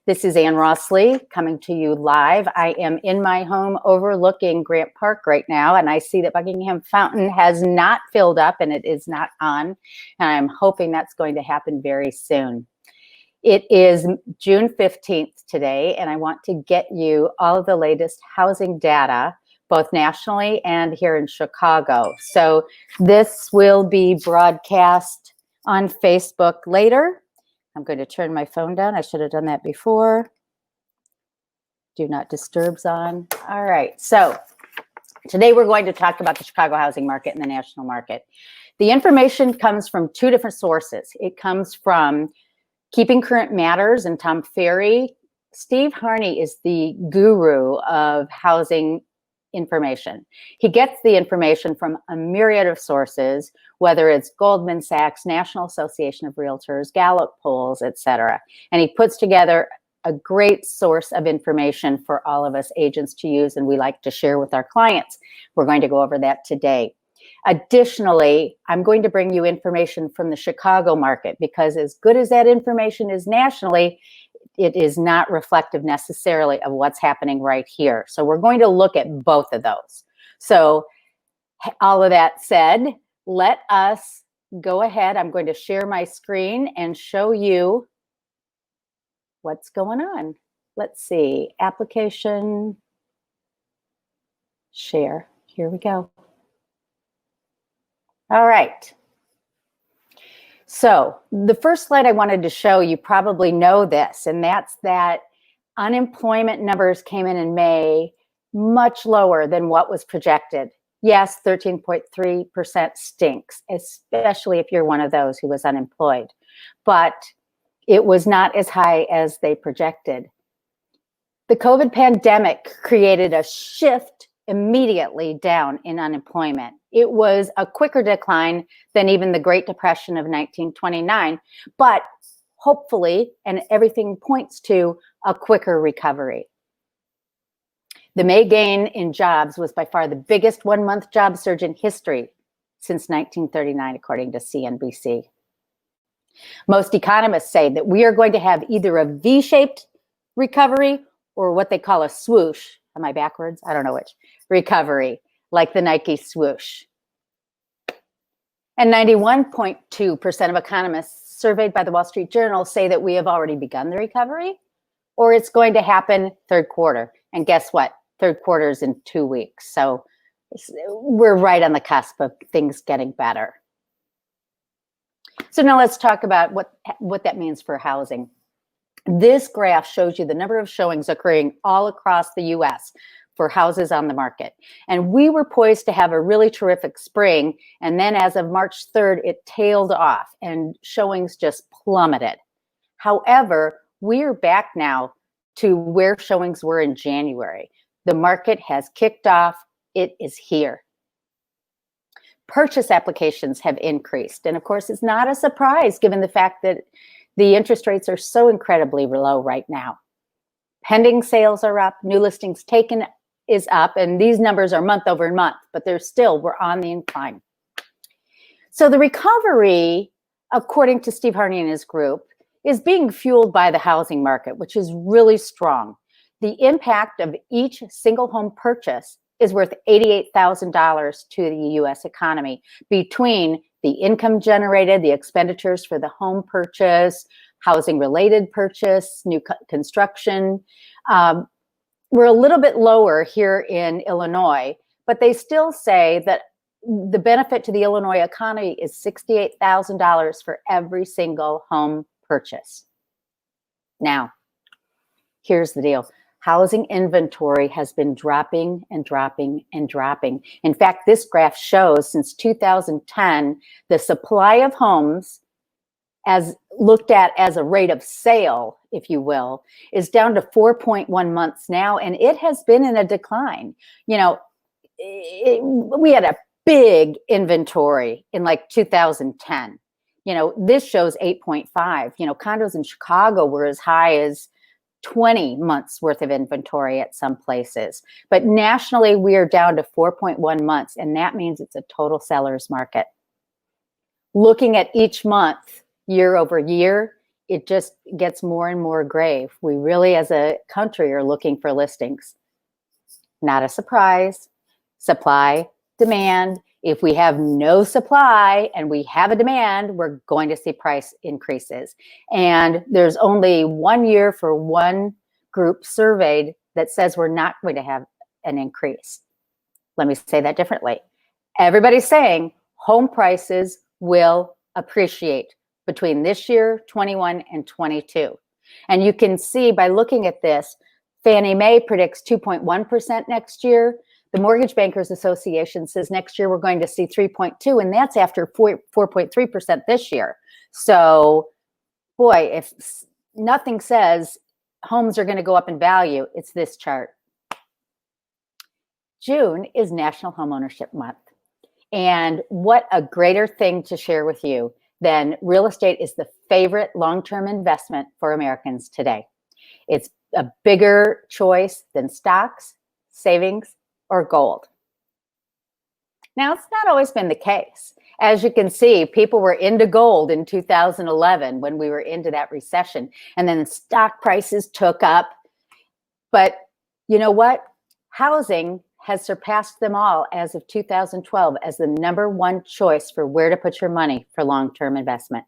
This is Ann Rossley coming to you live. I am in my home overlooking Grant Park right now, and I see that Buckingham Fountain has not filled up and it is not on, and I'm hoping that's going to happen very soon. It is June 15th today, and I want to get you all of the latest housing data, both nationally and here in Chicago. So this will be broadcast on Facebook later. I'm going to turn my phone down. I should have done that before. Do not disturb's on. All right. So today we're going to talk about the Chicago housing market and the national market. The information comes from two different sources. It comes from Keeping Current Matters and Tom Ferry. Steve Harney is the guru of housing information. He gets the information from a myriad of sources, whether it's Goldman Sachs, National Association of Realtors, Gallup polls, etc. And he puts together a great source of information for all of us agents to use, and we like to share with our clients. We're going to go over that today. Additionally, I'm going to bring you information from the Chicago market, because as good as that information is nationally, it is not reflective necessarily of what's happening right here. So we're going to look at both of those. So all of that said, let us go ahead. I'm going to share my screen and show you what's going on. Let's see, application, share. Here we go. All right. So the first slide I wanted to show, you probably know this, and that's that unemployment numbers came in May much lower than what was projected. Yes, 13.3% stinks, especially if you're one of those who was unemployed, but it was not as high as they projected. The COVID pandemic created a shift immediately down in unemployment. It was a quicker decline than even the Great Depression of 1929, but hopefully, and everything points to, a quicker recovery. The May gain in jobs was by far the biggest one-month job surge in history since 1939, according to CNBC. Most economists say that we are going to have either a V-shaped recovery or what they call a swoosh. Am I backwards? I don't know which. Recovery, like the Nike swoosh. And 91.2% of economists surveyed by the Wall Street Journal say that we have already begun the recovery, or it's going to happen third quarter. And guess what? Third quarter is in 2 weeks. So we're right on the cusp of things getting better. So now let's talk about what that means for housing. This graph shows you the number of showings occurring all across the US for houses on the market. And we were poised to have a really terrific spring. And then as of March 3rd, it tailed off and showings just plummeted. However, we're back now to where showings were in January. The market has kicked off. It is here. Purchase applications have increased. And of course, it's not a surprise given the fact that the interest rates are so incredibly low right now. Pending sales are up, new listings taken is up, and these numbers are month over month, but we're on the incline. So the recovery, according to Steve Harney and his group, is being fueled by the housing market, which is really strong. The impact of each single home purchase is worth $88,000 to the US economy between the income generated, the expenditures for the home purchase, housing related purchase, new construction. We're a little bit lower here in Illinois, but they still say that the benefit to the Illinois economy is $68,000 for every single home purchase. Now, here's the deal. Housing inventory has been dropping and dropping and dropping. In fact, this graph shows since 2010, the supply of homes, as looked at as a rate of sale, if you will, is down to 4.1 months now, and it has been in a decline. You know, we had a big inventory in like 2010. You know, this shows 8.5. You know, condos in Chicago were as high as 20 months worth of inventory at some places. But nationally, we are down to 4.1 months, and that means it's a total seller's market. Looking at each month, year over year, it just gets more and more grave. We really, as a country, are looking for listings. Not a surprise. Supply, demand. If we have no supply and we have a demand, we're going to see price increases. And there's only 1 year for one group surveyed that says we're not going to have an increase. Let me say that differently. Everybody's saying home prices will appreciate between this year, 21, and 22. And you can see by looking at this, Fannie Mae predicts 2.1% next year. The Mortgage Bankers Association says next year we're going to see 3.2, and that's after 4.3% this year. So, boy, if nothing says homes are going to go up in value, it's this chart. June is National Homeownership Month. And what a greater thing to share with you than real estate is the favorite long-term investment for Americans today. It's a bigger choice than stocks, savings, or gold. Now, it's not always been the case. As you can see, people were into gold in 2011 when we were into that recession, and then stock prices took up. But you know what? Housing has surpassed them all as of 2012 as the #1 choice for where to put your money for long-term investment.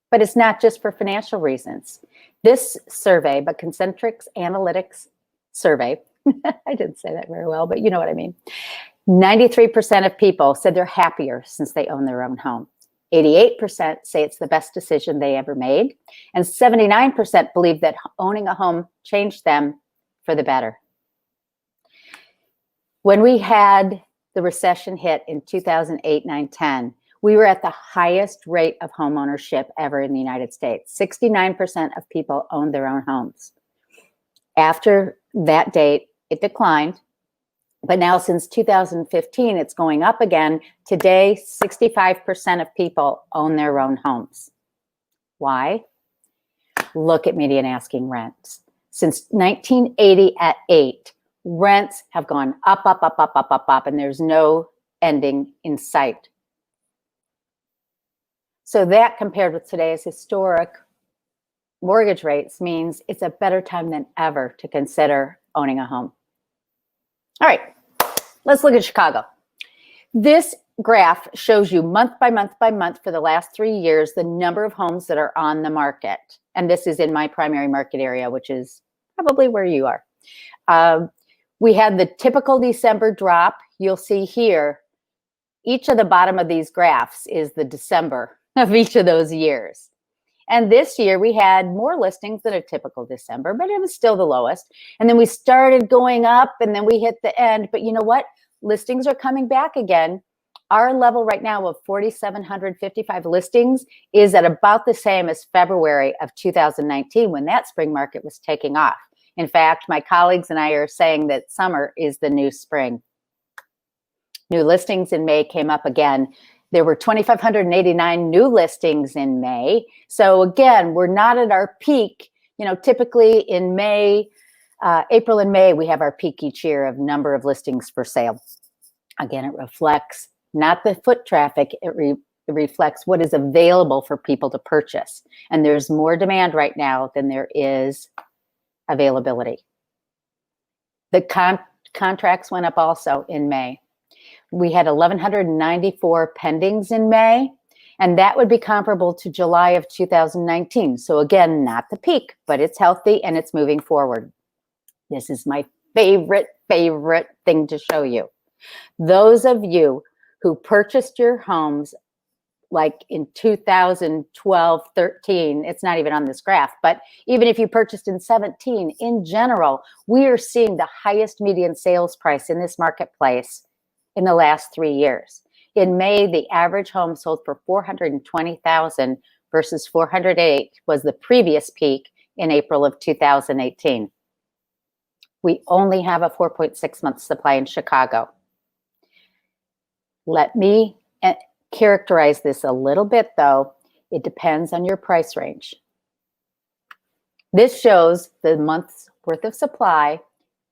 But it's not just for financial reasons. This survey, but Concentrix Analytics survey, I didn't say that very well, but you know what I mean. 93% of people said they're happier since they own their own home. 88% say it's the best decision they ever made. And 79% believe that owning a home changed them for the better. When we had the recession hit in 2008, 9, 10, we were at the highest rate of home ownership ever in the United States. 69% of people owned their own homes. After that date, it declined. But now since 2015, it's going up again. Today, 65% of people own their own homes. Why? Look at median asking rents. Since 1980 at 8, rents have gone up, up, up, up, up, up, up, and there's no ending in sight. So that compared with today's historic mortgage rates means it's a better time than ever to consider owning a home. All right, let's look at Chicago. This graph shows you month by month by month for the last 3 years the number of homes that are on the market. And this is in my primary market area, which is probably where you are. We had the typical December drop. You'll see here, each of the bottom of these graphs is the December of each of those years. And this year we had more listings than a typical December, but it was still the lowest. And then we started going up and then we hit the end. But you know what? Listings are coming back again. Our level right now of 4,755 listings is at about the same as February of 2019 when that spring market was taking off. In fact, my colleagues and I are saying that summer is the new spring. New listings in May came up again. There were 2,589 new listings in May. So again, we're not at our peak. You know, typically in May, April and May, we have our peak each year of number of listings for sale. Again, it reflects not the foot traffic, it reflects what is available for people to purchase. And there's more demand right now than there is availability. The contracts went up also in May. We had 1,194 pendings in May, and that would be comparable to July of 2019. So again, not the peak, but it's healthy and it's moving forward. This is my favorite thing to show you. Those of you who purchased your homes like in 2012, 13, it's not even on this graph, but even if you purchased in 17, in general, we are seeing the highest median sales price in this marketplace in the last 3 years. In May, the average home sold for $420,000 versus $408 was the previous peak in April of 2018. We only have a 4.6 month supply in Chicago. Let me characterize this a little bit though. It depends on your price range. This shows the month's worth of supply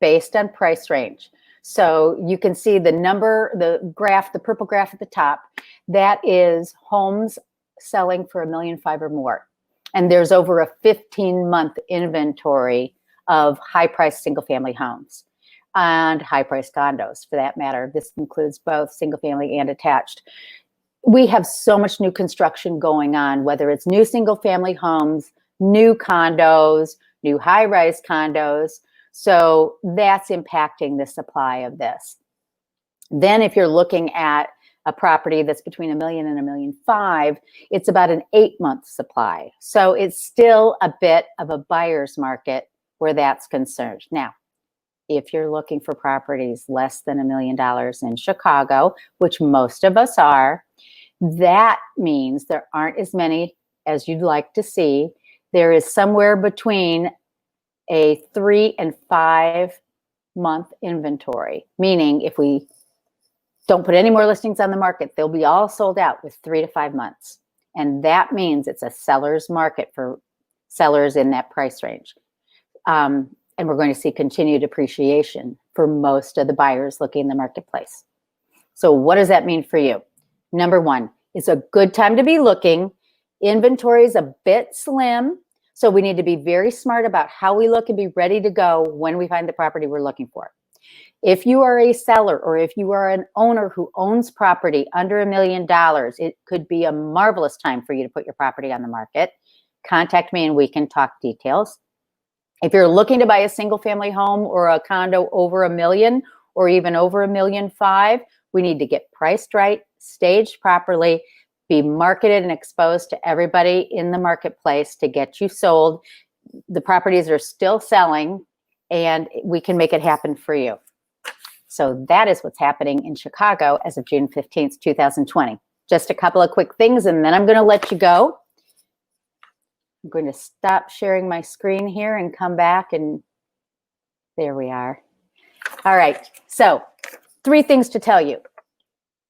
based on price range. So you can see the number, the graph, the purple graph at the top, that is homes selling for $1.5 million or more. And there's over a 15-month inventory of high-priced single-family homes and high-priced condos, for that matter. This includes both single-family and attached. We have so much new construction going on, whether it's new single-family homes, new condos, new high-rise condos. So that's impacting the supply of this. Then if you're looking at a property that's between $1 million and $1.5 million, it's about an 8-month supply. So it's still a bit of a buyer's market where that's concerned. Now, if you're looking for properties less than $1 million in Chicago, which most of us are, that means there aren't as many as you'd like to see. There is somewhere between a 3 and 5 month inventory, meaning if we don't put any more listings on the market, they'll be all sold out with 3 to 5 months. And that means it's a seller's market for sellers in that price range. And we're going to see continued appreciation for most of the buyers looking in the marketplace. So what does that mean for you? Number one, it's a good time to be looking. Inventory is a bit slim, so we need to be very smart about how we look and be ready to go when we find the property we're looking for. If you are a seller or if you are an owner who owns property under $1 million, it could be a marvelous time for you to put your property on the market. Contact me and we can talk details. If you're looking to buy a single family home or a condo over $1 million or even over $1.5 million, we need to get priced right, staged properly, be marketed and exposed to everybody in the marketplace to get you sold. The properties are still selling and we can make it happen for you. So that is what's happening in Chicago as of June 15th, 2020. Just a couple of quick things and then I'm going to let you go. I'm going to stop sharing my screen here and come back, and there we are. All right, so 3 things to tell you.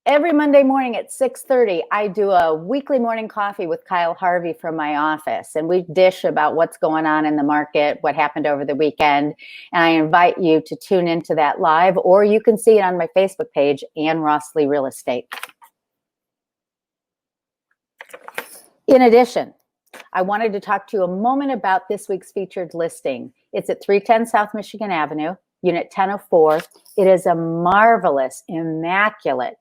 Every Monday morning at 6:30, I do a weekly morning coffee with Kyle Harvey from my office, and we dish about what's going on in the market, what happened over the weekend, and I invite you to tune into that live, or you can see it on my Facebook page, Ann Rossley Real Estate. In addition, I wanted to talk to you a moment about this week's featured listing. It's at 310 South Michigan Avenue, Unit 1004. It is a marvelous, immaculate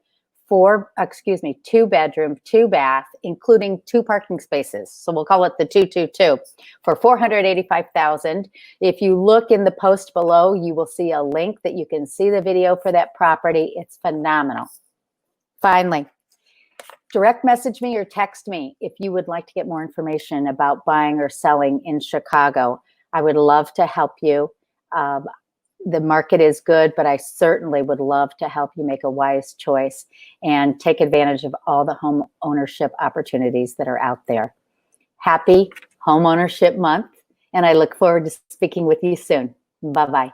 2-bedroom, 2-bath, including 2 parking spaces. So we'll call it the 222 for $485,000. If you look in the post below, you will see a link that you can see the video for that property. It's phenomenal. Finally, direct message me or text me if you would like to get more information about buying or selling in Chicago. I would love to help you. The market is good, but I certainly would love to help you make a wise choice and take advantage of all the home ownership opportunities that are out there. Happy Home Ownership Month, and I look forward to speaking with you soon. Bye-bye.